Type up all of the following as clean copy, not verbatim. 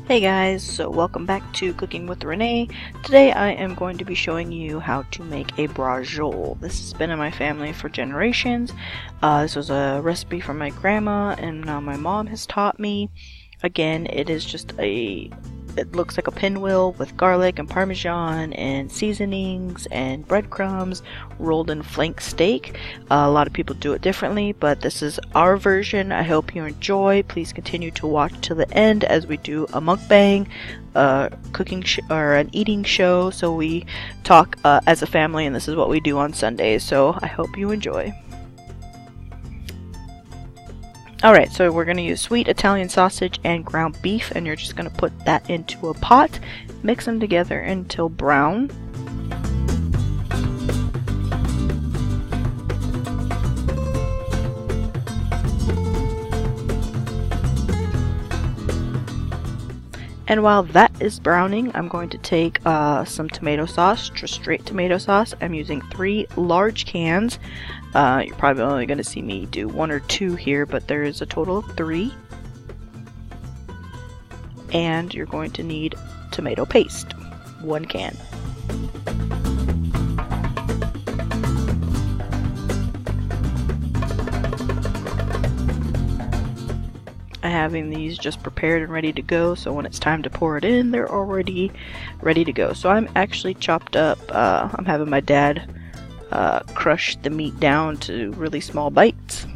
Hey guys, so welcome back to Cooking with Renee. Today I am going to be showing you how to make a braciole. This has been in my family for generations. This was a recipe from my grandma and now my mom has taught me. Again, it is just it looks like a pinwheel with garlic and parmesan and seasonings and breadcrumbs rolled in flank steak. A lot of people do it differently, but this is our version. I hope you enjoy. Please continue to watch to the end as we do a mukbang, cooking or an eating show. So we talk as a family, and this is what we do on Sundays. So I hope you enjoy. Alright, so we're going to use sweet Italian sausage and ground beef, and you're just going to put that into a pot, mix them together until brown. And while that is browning, I'm going to take some tomato sauce, just straight tomato sauce. I'm using 3 large cans. You're probably only going to see me do 1 or 2 here, but there is a total of 3. And you're going to need tomato paste, 1 can. I'm having these just prepared and ready to go, so when it's time to pour it in, they're already ready to go. So I'm actually chopped up, I'm having my dad crush the meat down to really small bites.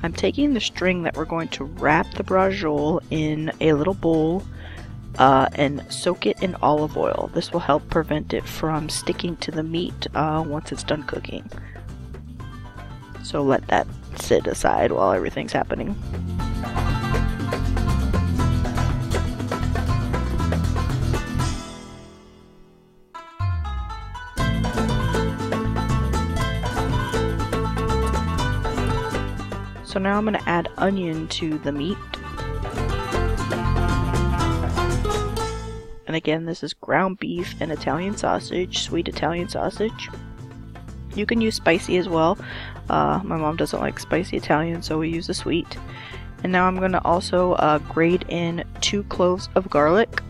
I'm taking the string that we're going to wrap the braciole in a little bowl and soak it in olive oil. This will help prevent it from sticking to the meat once it's done cooking. So let that sit aside while everything's happening. So now I'm going to add onion to the meat. And again, this is ground beef and Italian sausage, sweet Italian sausage. You can use spicy as well. My mom doesn't like spicy Italian, so we use the sweet. And now I'm going to also grate in 2 cloves of garlic.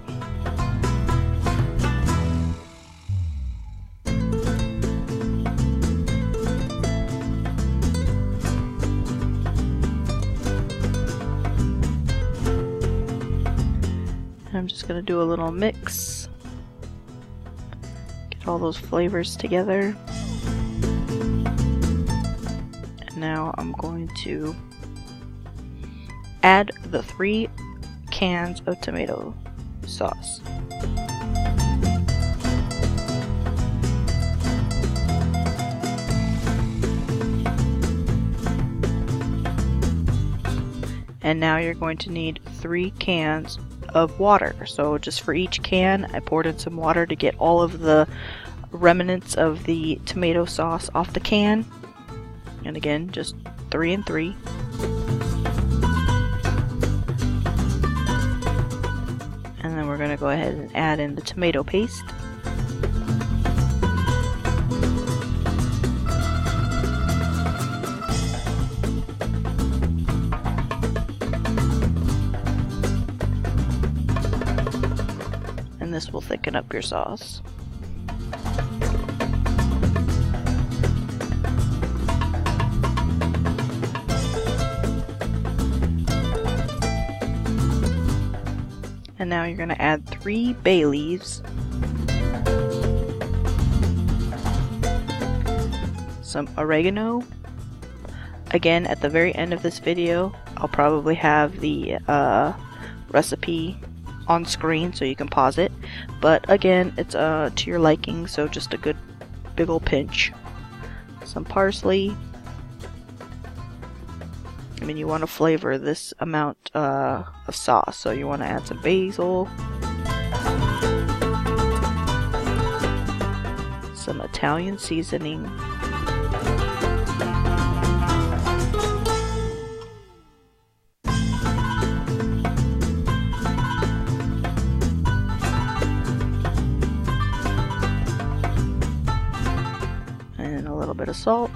I'm just going to do a little mix, get all those flavors together. And now I'm going to add the 3 cans of tomato sauce. And now you're going to need 3 cans of water. So just for each can, I poured in some water to get all of the remnants of the tomato sauce off the can. And again, just 3 and 3. And then we're going to go ahead and add in the tomato paste. And this will thicken up your sauce. And now you're going to add 3 bay leaves, some oregano. Again, at the very end of this video, I'll probably have the recipe on screen so you can pause it, but again, it's to your liking, so just a good big ol' pinch. Some parsley. I mean, you want to flavor this amount of sauce, so you want to add some basil, some Italian seasoning, and a little bit of salt.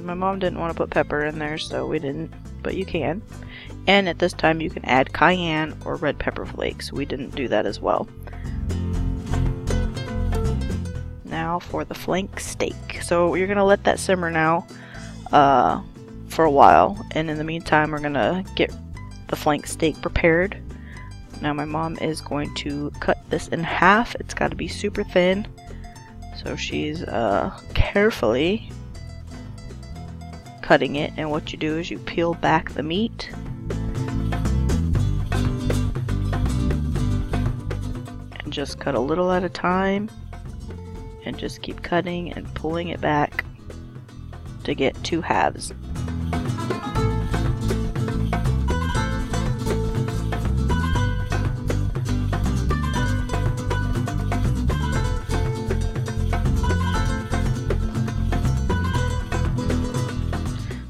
and my mom didn't want to put pepper in there, so we didn't, but you can. And at this time you can add cayenne or red pepper flakes. We didn't do that as well. Now for the flank steak. So you're gonna let that simmer now for a while, and in the meantime we're gonna get the flank steak prepared. Now my mom is going to cut this in half. It's got to be super thin, so she's carefully cutting it, and what you do is you peel back the meat and just cut a little at a time, and just keep cutting and pulling it back to get two halves.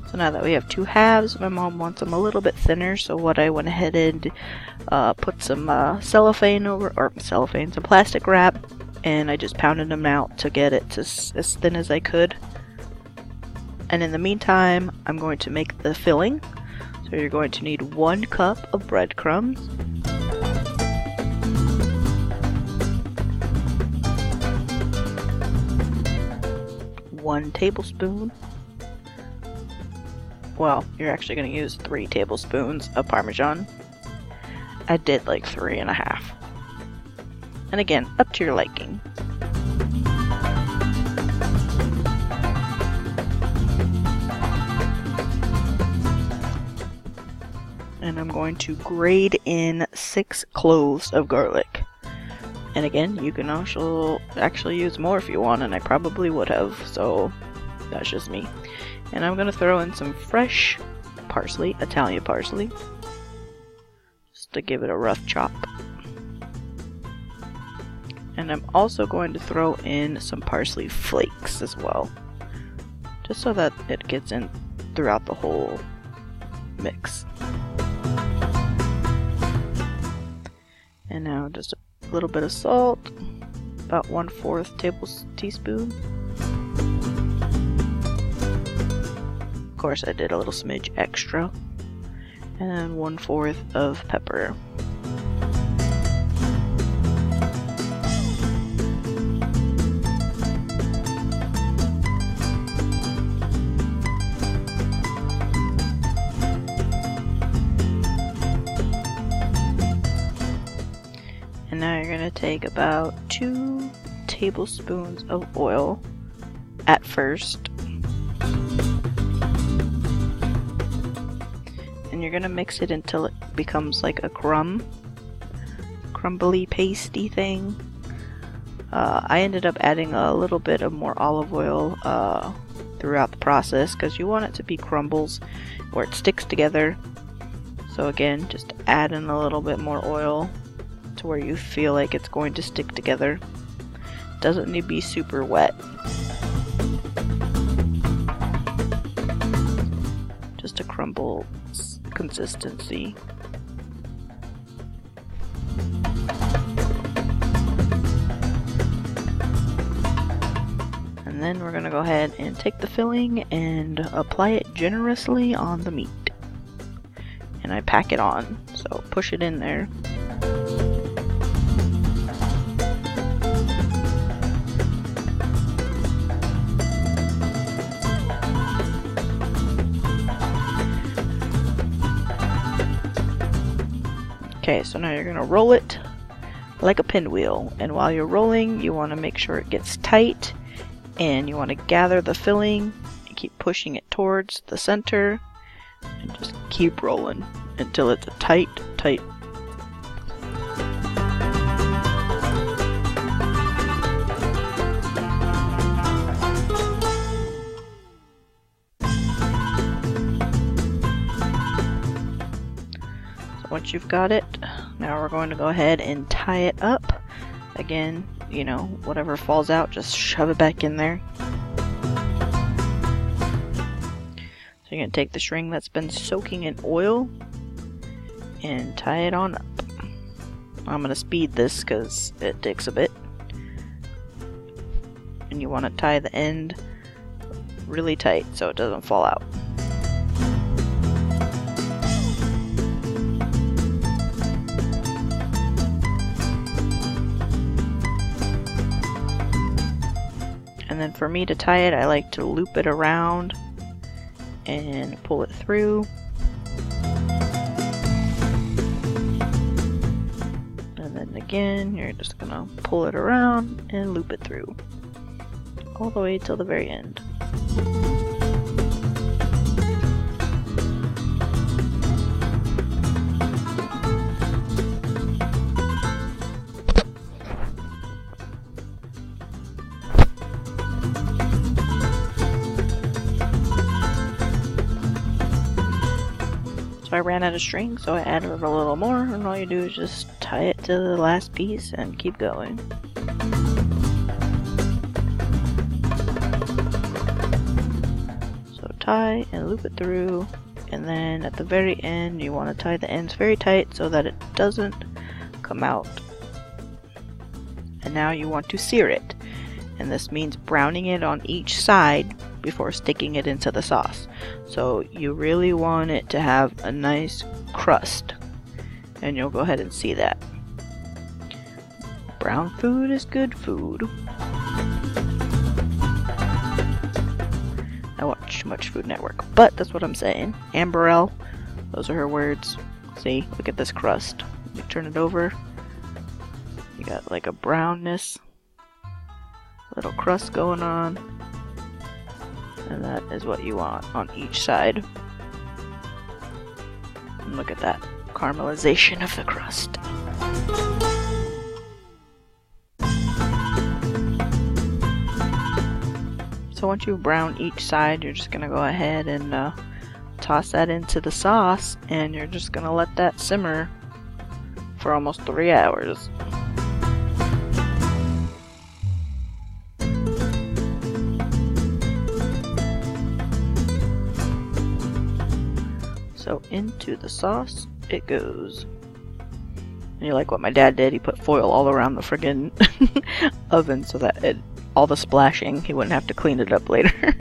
So now that we have two halves, my mom wants them a little bit thinner, so what I went ahead and put some cellophane over, or cellophane, some plastic wrap, and I just pounded them out to get it to as thin as I could. And in the meantime, I'm going to make the filling. So you're going to need 1 cup of breadcrumbs, 1 tablespoon. Well, you're actually going to use 3 tablespoons of Parmesan. I did like 3.5. And again, up to your liking. And I'm going to grate in 6 cloves of garlic. And again, you can also actually use more if you want, and I probably would have, so that's just me. And I'm going to throw in some fresh parsley, Italian parsley, just to give it a rough chop. And I'm also going to throw in some parsley flakes as well, just so that it gets in throughout the whole mix. And now just a little bit of salt, about 1/4 teaspoon. Of course I did a little smidge extra. And then 1/4 of pepper. And now you're going to take about 2 tablespoons of oil at first. And you're going to mix it until it becomes like a crumbly pasty thing. I ended up adding a little bit of more olive oil throughout the process because you want it to be crumbles where it sticks together. So again, just add in a little bit more oil to where you feel like it's going to stick together. Doesn't need to be super wet. Just a crumble consistency. And then we're going to go ahead and take the filling and apply it generously on the meat. And I pack it on, so push it in there. Okay, so now you're going to roll it like a pinwheel, and while you're rolling you want to make sure it gets tight, and you want to gather the filling and keep pushing it towards the center and just keep rolling until it's a tight. Once you've got it, now we're going to go ahead and tie it up. Again, you know, whatever falls out, just shove it back in there. So you're going to take the string that's been soaking in oil and tie it on up. I'm going to speed this because it takes a bit. And you want to tie the end really tight so it doesn't fall out. And then for me to tie it, I like to loop it around and pull it through. And then again, you're just gonna pull it around and loop it through all the way till the very end. So I ran out of string, so I added a little more, and all you do is just tie it to the last piece and keep going. So tie and loop it through, and then at the very end you want to tie the ends very tight so that it doesn't come out. And now you want to sear it, and this means browning it on each side before sticking it into the sauce. So you really want it to have a nice crust, and you'll go ahead and see that. Brown food is good food. I watch too much Food Network, but that's what I'm saying. Amberelle, those are her words. See, look at this crust. You turn it over, you got like a brownness, little crust going on. And that is what you want on each side. And look at that caramelization of the crust. So once you brown each side, you're just gonna go ahead and toss that into the sauce, and you're just gonna let that simmer for almost 3 hours. So into the sauce it goes. And you like what my dad did, he put foil all around the friggin' oven so that all the splashing, he wouldn't have to clean it up later.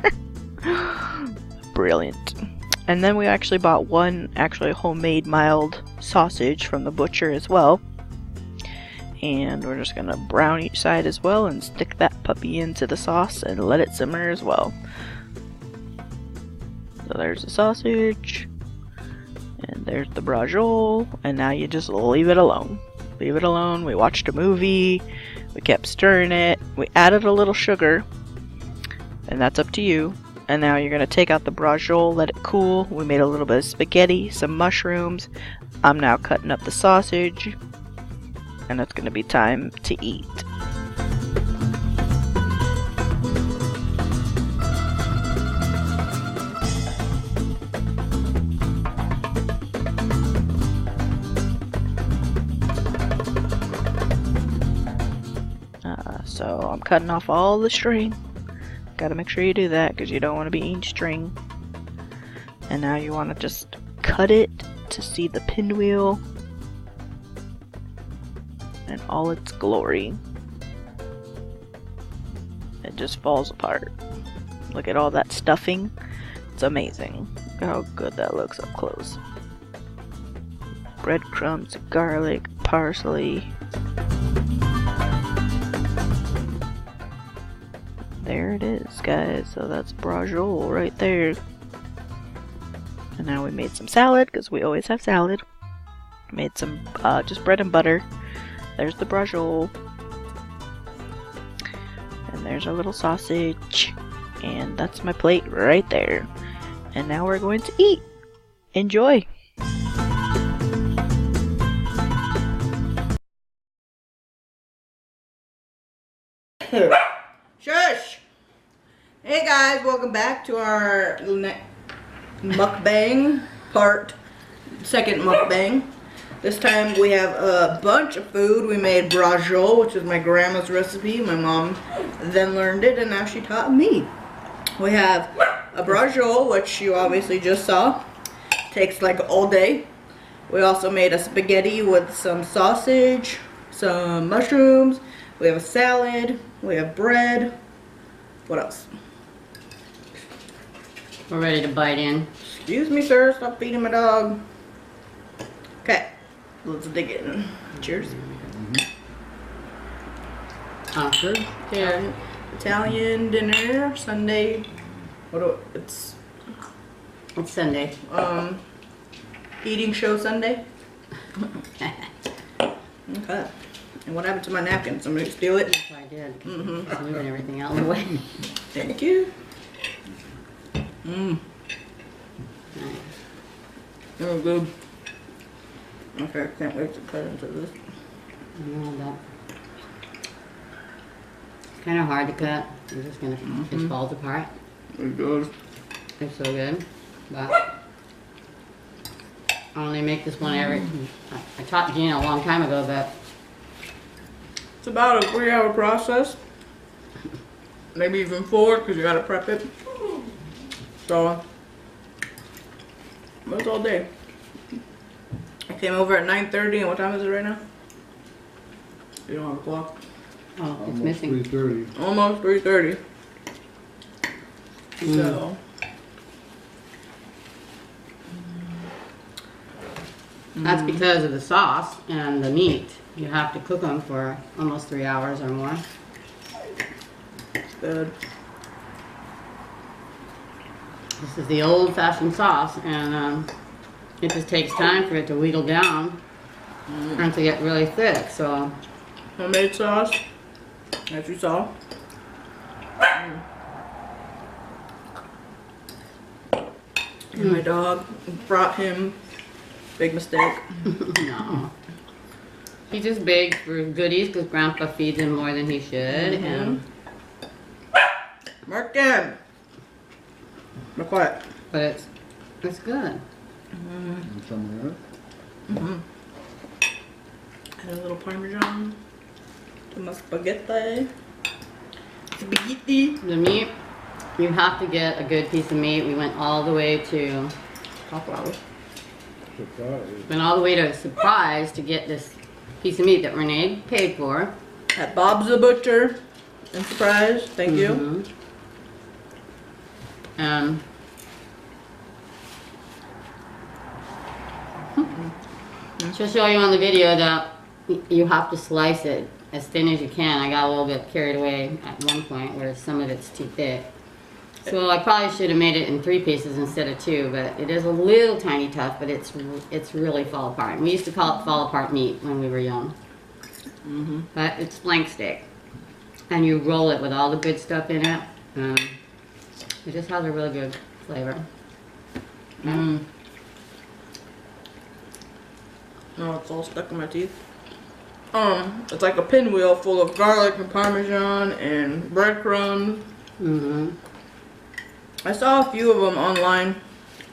Brilliant. And then we actually bought one actually homemade mild sausage from the butcher as well. And we're just gonna brown each side as well and stick that puppy into the sauce and let it simmer as well. So there's the sausage. And there's the braciole, and now you just leave it alone. Leave it alone. We watched a movie, we kept stirring it, we added a little sugar, and that's up to you. And now you're going to take out the braciole, let it cool. We made a little bit of spaghetti, some mushrooms. I'm now cutting up the sausage, and it's going to be time to eat. So I'm cutting off all the string. Gotta make sure you do that because you don't want to be eating string. And now you want to just cut it to see the pinwheel in all its glory. It just falls apart. Look at all that stuffing. It's amazing. Look how good that looks up close. Breadcrumbs, garlic, parsley. There it is, guys. So that's braciole right there. And now we made some salad because we always have salad. Made some just bread and butter. There's the braciole. And there's our little sausage. And that's my plate right there. And now we're going to eat. Enjoy! Shush! Hey guys, welcome back to our mukbang second mukbang. This time we have a bunch of food. We made braciole, which is my grandma's recipe. My mom then learned it and now she taught me. We have a braciole, which you obviously just saw. Takes like all day. We also made a spaghetti with some sausage, some mushrooms. We have a salad. We have bread. What else? We're ready to bite in. Excuse me, sir. Stop feeding my dog. Okay, let's dig in. Cheers. Awesome. Cheers. Italian dinner Sunday. It's Sunday. Eating show Sunday. Okay. And what happened to my napkin? Somebody steal it? That's what I did. Moving everything out of the way. Thank you. Oh, good. Okay, I can't wait to cut into this. I know that. It's kind of hard to cut. You're just gonna, it just falls apart. It goes. It's so good. But I only make this one every, I taught Gina a long time ago, but It's about a 3-hour process. Maybe even 4 because you gotta prep it. So, it's all day. I came over at 9:30 and what time is it right now? You don't have a clock? oh, it's Almost missing. 3:30. Almost 3:30. So. That's because of the sauce and the meat. You have to cook them for almost 3 hours or more. Good. This is the old-fashioned sauce, and it just takes time for it to wheedle down and to get really thick. So Homemade sauce, as you saw. And my dog brought him. Big mistake. no, he just begged for goodies because Grandpa feeds him more than he should, and Mark in. Be quiet. but it's good. And some Add a little Parmesan to my spaghetti. Spaghetti. The meat, you have to get a good piece of meat. We went all the way to surprise. Surprise to get this piece of meat that Renee paid for. At Bob's the Butcher. And Surprise. Thank you. To show you on the video that you have to slice it as thin as you can. I got a little bit carried away at one point where some of it's too thick. So I probably should have made it in 3 pieces instead of 2, but it is a little tiny tough, but it's really fall apart. And we used to call it fall apart meat when we were young. But it's flank steak. And you roll it with all the good stuff in it. It just has a really good flavor. Oh, it's all stuck in my teeth. It's like a pinwheel full of garlic and Parmesan and breadcrumbs. I saw a few of them online,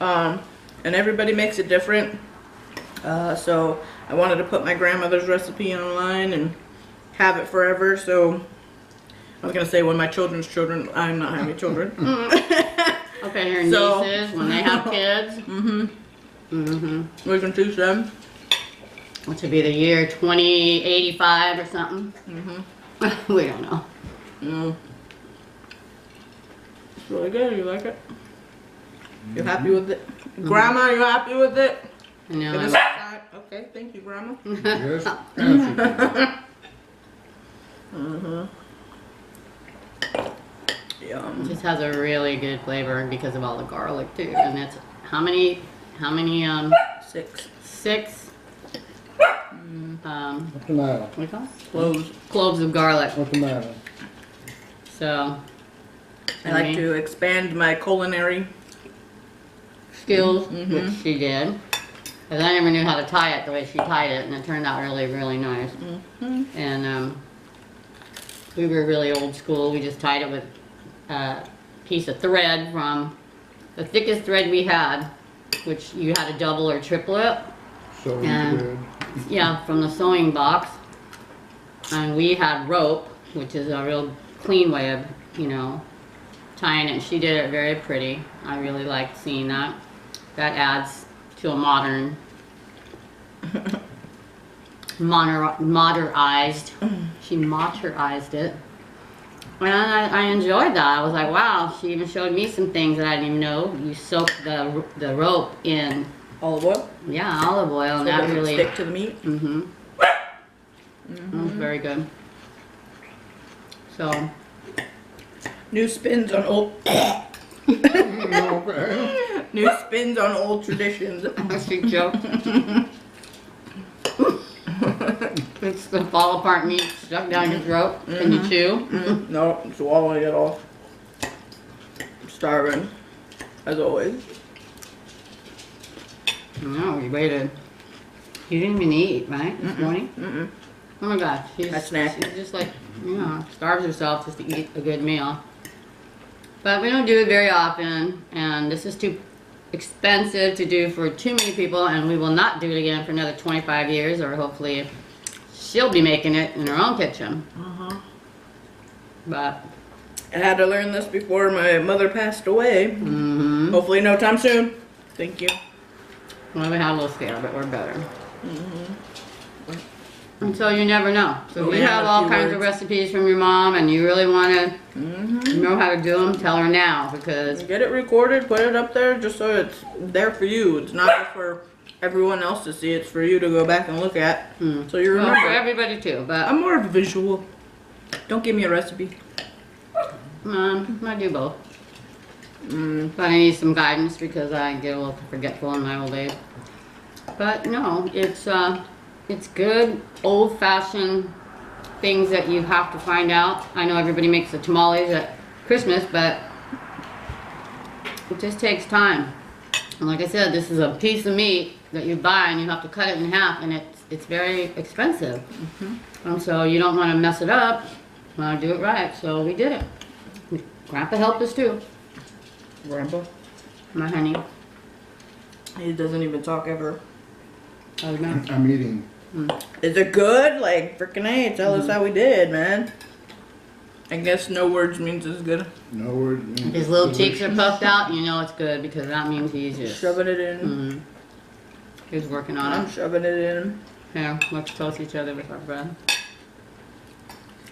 and everybody makes it different. So I wanted to put my grandmother's recipe online and have it forever. So I was gonna say when my children's children, I'm not having children. Okay, your nieces, when they have kids. We can teach them. Which would be the year 2085 or something. We don't know. It's really good. You like it? You happy with it? Grandma, you happy with it? I know. It is outside. Okay, thank you, Grandma. Yes. Yum. It just has a really good flavor because of all the garlic too. And that's how many 6 6 What's the matter? what do you call it? Cloves of garlic. What's the matter? So I like to expand my culinary skills, which she did. Because I never knew how to tie it the way she tied it, and it turned out really, really nice. And we were really old school. We just tied it with a piece of thread from the thickest thread we had, which you had to double or triple it. So And yeah, from the sewing box. And we had rope, which is a real clean way of, tying it. She did it very pretty. I really liked seeing that. That adds to a modernized. She modernized it. And I enjoyed that. I was like, wow, she even showed me some things that I didn't even know. You soak the rope in, Olive oil. yeah, olive oil, So and it that doesn't really, stick to the meat. mm-hmm. That was very good. So, New spins on old. Okay. New spins on old traditions. that's a joke. It's the fall apart meat stuck down your throat. Can you chew? No, swallowing it all. Starving, as always. No, you waited. You didn't even eat, right, this morning? Mm-mm. Oh my gosh, she's just like, you know, starves herself just to eat a good meal. But we don't do it very often, and this is too expensive to do for too many people, and we will not do it again for another 25 years, or hopefully she'll be making it in her own kitchen. But I had to learn this before my mother passed away. mm-hmm. Hopefully no time soon. Thank you. Well, we had a little scare, but we're better. And so you never know. So if We you have have a all few kinds of words. recipes from your mom and you really want to know how to do them, tell her now, because Get it recorded, put it up there just so it's there for you. It's not just for everyone else to see, it's for you to go back and look at. So you well, for remember. everybody too. But I'm more of a visual. Don't give me a recipe. I do both. But I need some guidance because I get a little forgetful in my old age. But no, it's good old-fashioned things that you have to find out. I know everybody makes the tamales at Christmas, but it just takes time. And like I said, this is a piece of meat that you buy and you have to cut it in half, and it's very expensive. And so you don't want to mess it up. You want to do it right. So we did it. Grandpa helped us too. Grandpa. My honey. He doesn't even talk ever. I don't know. I'm eating. Is it good? Like, frickin' A, tell us how we did, man. I guess no words means it's good. No word. His little cheeks are puffed out, you know it's good because that means he's just Shoving it in. he's working on I'm it. shoving it in. Here, let's toast each other with our bread.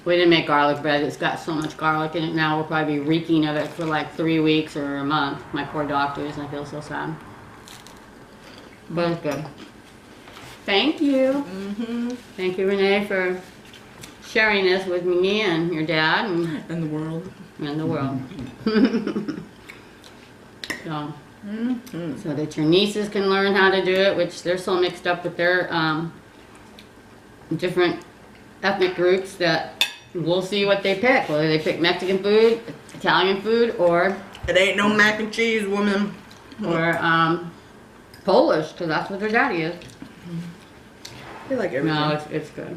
We didn't make garlic bread. It's got so much garlic in it now. We'll probably be reeking of it for like 3 weeks or a month. My poor doctors. I feel so sad. But it's good. Thank you. Thank you, Renee, for sharing this with me and your dad and In the world. the world. So that your nieces can learn how to do it, which they're so mixed up with their different ethnic groups that we'll see what they pick. Whether they pick Mexican food, Italian food, or It ain't no mac and cheese, woman. Polish, because that's what their daddy is. I like everything. No, it's good.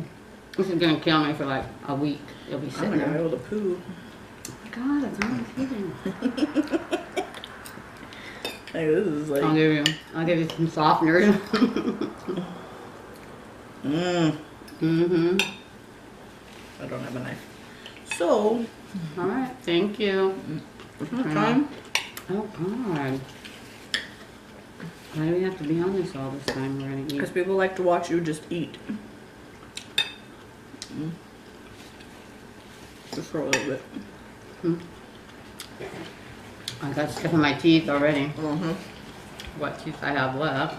This is gonna kill me for like a week. It'll be I'm sitting not gonna be there. able to poo. Oh my God, it's not kidding. Like, this is like. I'll give you some softeners. I don't have a knife. So, All right, thank you. time. Oh God. Why do we have to be on this all this time? We're gonna eat. Because people like to watch you just eat. Just for a little bit. I got stuff in my teeth already. Mm-hmm. What teeth I have left.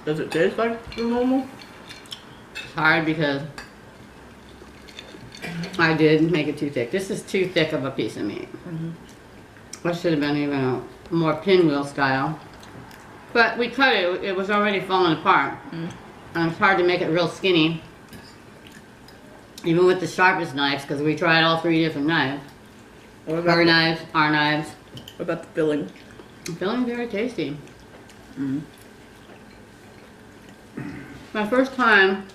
Does it taste like the normal? It's hard because I did make it too thick. This is too thick of a piece of meat. That should have been even a more pinwheel style. But we cut it. It was already falling apart. And it's hard to make it real skinny. Even with the sharpest knives, because we tried all 3 different knives. What about, Her knives, our knives. what about the filling? I'm feeling very tasty. My first time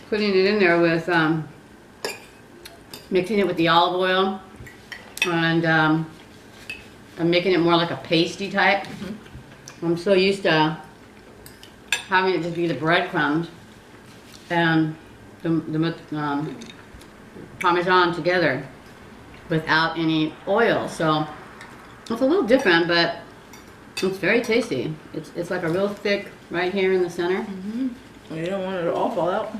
putting it in there with mixing it with the olive oil and I'm making it more like a pasty type. I'm so used to having it just be the breadcrumbs and the Parmesan together without any oil. So it's a little different, but it's very tasty. It's like a real thick right here in the center. You don't want it to all fall out.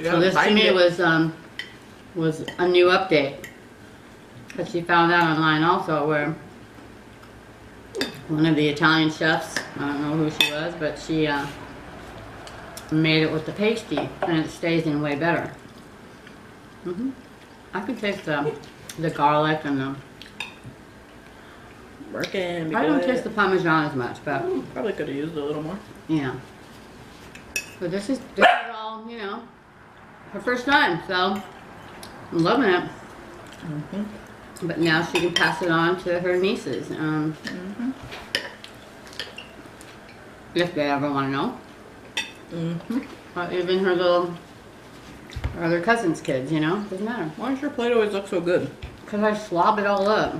So this to me was a new update. But she found out online also where one of the Italian chefs, I don't know who she was, but she made it with the pasty and it stays in way better. I can taste the garlic and the... Working. I don't taste the Parmesan as much, but... Probably could have used a little more. Yeah. But this is all, you know, her first time, so I'm loving it. But now she can pass it on to her nieces. If they ever want to know. Or even her other cousin's kids, you know, doesn't matter. Why does your plate always look so good? Because I slob it all up.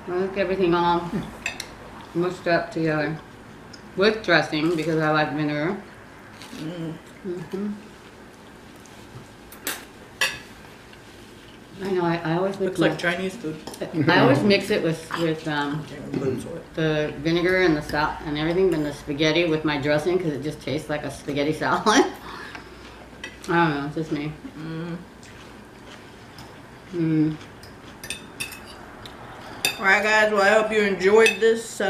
I like everything all mushed up together. With dressing, because I like vinegar. I know, I always mix Looks like Chinese food. I always mix it with the vinegar and the salt and everything, and the spaghetti with my dressing, because it just tastes like a spaghetti salad. I don't know, it's just me. Alright guys, well I hope you enjoyed this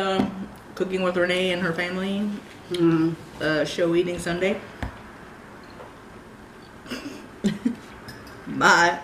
Cooking with Renee and her family show Eating Sunday. Bye.